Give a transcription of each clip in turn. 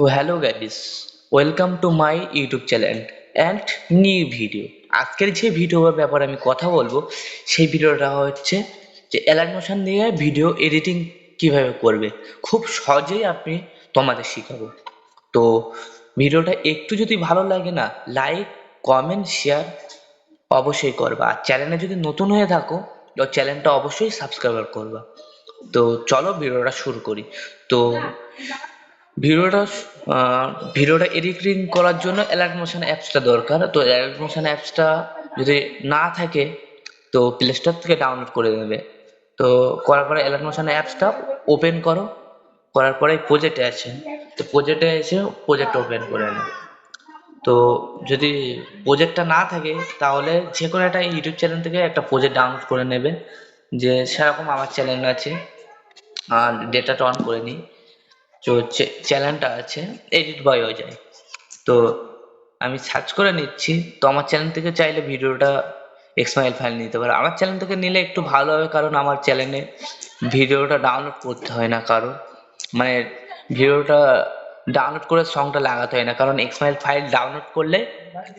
তো hello guys, welcome to my YouTube channel and new video. আজকের যে ভিডিওর ব্যাপারে আমি কথা বলবো সেই ভিডিওটা হচ্ছে যে অ্যালার্ট মোশন দিয়ে ভিডিও এডিটিং কিভাবে করবে, খুব সহজেই আপনি তোমাদের শিখাবো। তো ভিডিওটা একটু যদি ভালো লাগে না, লাইক কমেন্ট শেয়ার অবশ্যই করবা। আর চ্যানেলে যদি নতুন হয়ে থাকো তো চ্যানেলটা অবশ্যই সাবস্ক্রাইব করবা। তো চলো ভিডিওটা শুরু করি। তো ভিডিওটা আহ, ভিডিওটা এডিটিং করার জন্য অ্যালার্ট মোশন অ্যাপসটা দরকার। তো অ্যালার্ট মোশন অ্যাপসটা যদি না থাকে তো প্লে স্টোর থেকে ডাউনলোড করে নেবে। তো করার পরে অ্যালার্ট মোশন অ্যাপসটা ওপেন করো। করার পরে প্রজেক্টে আছে, তো প্রজেক্টে এসে প্রজেক্ট ওপেন করে নেবে। তো যদি প্রজেক্টটা না থাকে তাহলে যে কোনো একটা ইউটিউব চ্যানেল থেকে একটা প্রজেক্ট ডাউনলোড করে নেবে। যে সেরকম আমার চ্যানেল আছে, আর ডেটাটা অন করে নিই। তো চ্যানেলটা আছে এডিট বাই অজয়। তো আমি সার্চ করে নিচ্ছি। তো আমার চ্যানেল থেকে চাইলে ভিডিওটা এক্সএমএল ফাইল নিতে পারো। আমার চ্যানেল থেকে নিলে একটু ভালো হবে, কারণ আমার চ্যানেলে ভিডিওটা ডাউনলোড করতে হয় না কারো, মানে ভিডিওটা ডাউনলোড করে সংটা লাগাতে হয় না, কারণ এক্সএমএল ফাইল ডাউনলোড করলে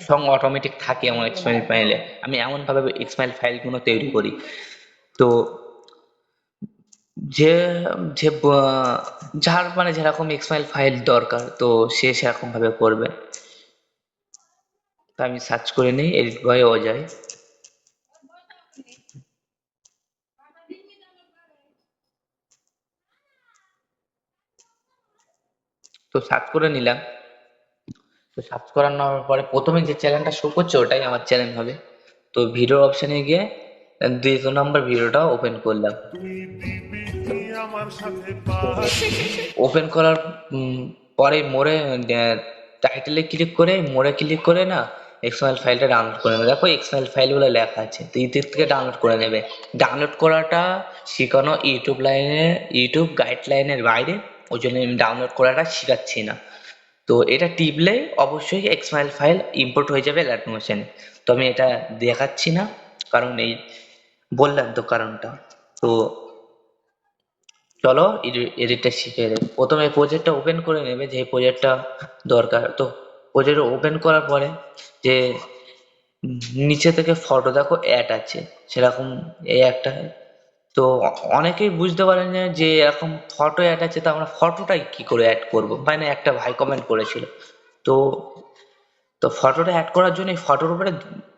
সং অটোমেটিক থাকে আমার এক্সএমএল ফাইলে। আমি এমনভাবে এক্সএমএল ফাইলগুলো তৈরি করি। তো যে যে যার মানে যেরকম এক্সএমএল ফাইল দরকার তো সে সেরকম ভাবে করবে। তো আমি সার্চ করে নিই এডিট বাই অজয়। তো সার্চ করে নিলাম। তো সার্চ করার নেওয়ার পরে প্রথমে যে চ্যানেলটা শো করছে ওটাই আমার চ্যানেল হবে। তো ভিডিও অপশনে গিয়ে 2 নম্বর ভিডিওটা ওপেন করলাম। ওপেন করার পরে মোড়ে টাইটেলে ক্লিক করে মোড়ে ক্লিক করে না এক্সএমএল ফাইলটা ডাউনলোড করে নেবে। দেখো এক্সএমএল ফাইলগুলো লেখা আছে, তো ইউটিউব থেকে ডাউনলোড করে নেবে। ডাউনলোড করাটা শেখানো ইউটিউব গাইডলাইনের বাইরে, ওই জন্য আমি ডাউনলোড করাটা শেখাচ্ছি না। তো এটা টিপলেই অবশ্যই এক্সএমএল ফাইল ইম্পোর্ট হয়ে যাবে অ্যালার্ট মোশনে। তো আমি এটা দেখাচ্ছি না, কারণ এই বললাম তো কারণটা। তো চলো এডিটটা শিখে নেবে। প্রথমে প্রজেক্টটা ওপেন করে নেবে, যে প্রজেক্টটা দরকার। তো প্রজেক্ট ওপেন করার পরে যে নিচে থেকে ফটো দেখো অ্যাড আছে, সেরকম এই একটা। তো অনেকেই বুঝতে পারেন না যে এরকম ফটো অ্যাড আছে, তো আমরা ফটোটাই কি করে অ্যাড করব, মানে একটা ভাই কমেন্ট করেছিল। তো তো ফটোটা অ্যাড করার জন্য এই ফটোর উপরে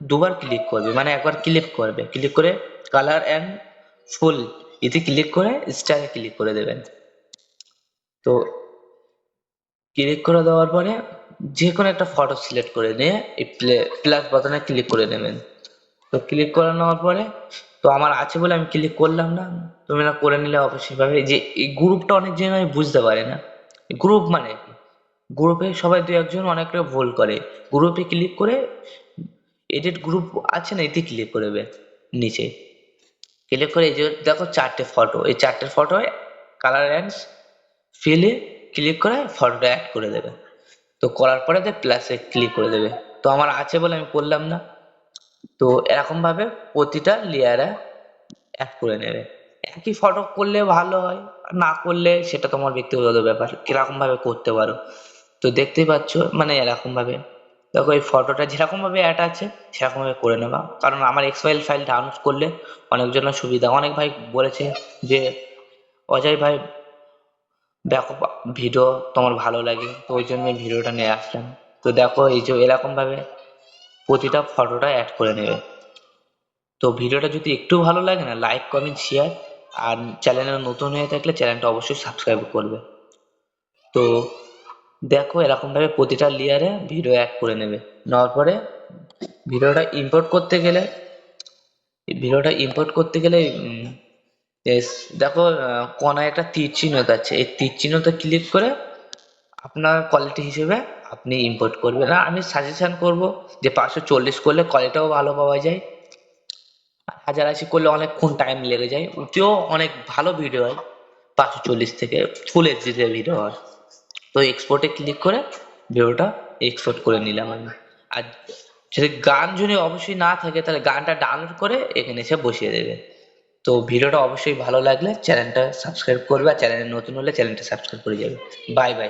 দুবার ক্লিক করবে, মানে একবার ক্লিক করবে, ক্লিক করে কালার অ্যান্ড ফুল এতে ক্লিক করে স্টারে ক্লিক করে দেবেন। তো ক্লিক করে দেওয়ার পরে যে কোনো একটা ফটো সিলেক্ট করে নিয়ে এই প্লাস বাটনে ক্লিক করে নেবেন। তো ক্লিক করে নেওয়ার পরে তো আমার আছে বলে আমি ক্লিক করলাম না, তোমরা করে নিলে অবশ্যই পাবে। যে এই গ্রুপটা অনেক জন বুঝতে পারে না গ্রুপ মানে কি। গ্রুপে সবাই দু একজন অনেকটা ভুল করে। গ্রুপে ক্লিক করে এডিট গ্রুপ আছে না, এতে ক্লিক করবে। নিচে ক্লিক করে এই যে দেখো 4টে ফটো, এই 4টে ফটো কালার অ্যান্ড ফিলে ক্লিক করে ফটোটা অ্যাড করে দেবে। তো করার পরে প্লাসে ক্লিক করে দেবে। তো আমার আছে বলে আমি করলাম না। তো এরকম ভাবে প্রতিটা লেয়ারে অ্যাড করে নেবে। একই ফটো করলে ভালো হয়, আর না করলে সেটা তোমার ব্যক্তিগত ব্যাপার, কিরকম ভাবে করতে পারো। তো দেখতেই পাচ্ছ, মানে এরকম ভাবে দেখো এই ফটোটা যেরকম ভাবে অ্যাড আছে সেরকম ভাবে করে নেবা। কারণ আমার এক্সএল ফাইল ডাউনলোড করলে অনেকজনের সুবিধা। অনেক ভাই বলেছে যে অজয় ভাই দেখো ভিডিও তোমার ভালো লাগে, তো ওই জন্য ভিডিওটা নিয়ে আসলাম। তো দেখো এই যে এরকম ভাবে প্রতিটা ফটোটা অ্যাড করে নেবে। তো ভিডিওটা যদি একটু ভালো লাগে না, লাইক কমেন্ট শেয়ার, আর চ্যানেলে নতুন হয়ে থাকলে চ্যানেলটা অবশ্যই সাবস্ক্রাইব করবে। তো দেখো এরকম ভাবে প্রতিটা লেয়ারে ভিডিও অ্যাড করে নেবে। নেওয়ার পরে ভিডিওটা ইম্পোর্ট করতে গেলে ভিডিওটা ইম্পোর্ট করতে গেলে দেখো কোনায় একটা তীর চিহ্ন আছে, এই তীর চিহ্নতে ক্লিক করে আপনার কোয়ালিটি হিসেবে আপনি ইম্পোর্ট করবেন। আর আমি সাজেশন করব যে 540 করলে কোয়ালিটিও ভালো পাওয়া যায়। 1080 করলে অনেকক্ষণ টাইম লেগে যায়, ওতেও অনেক ভালো ভিডিও হয়। 540 থেকে ফুল এইচডিতে ভিডিও হয়। তো এক্সপোর্টে ক্লিক করে ভিডিওটা এক্সপোর্ট করে নিলাম আমি। আর যদি গান যদি অবশ্যই না থাকে তাহলে গানটা ডাউনলোড করে এখানে এসে বসিয়ে দেবে। তো ভিডিওটা অবশ্যই ভালো লাগলে চ্যানেলটা সাবস্ক্রাইব করবে, আর চ্যানেলে নতুন হলে চ্যানেলটা সাবস্ক্রাইব করে যাবে। Bye bye.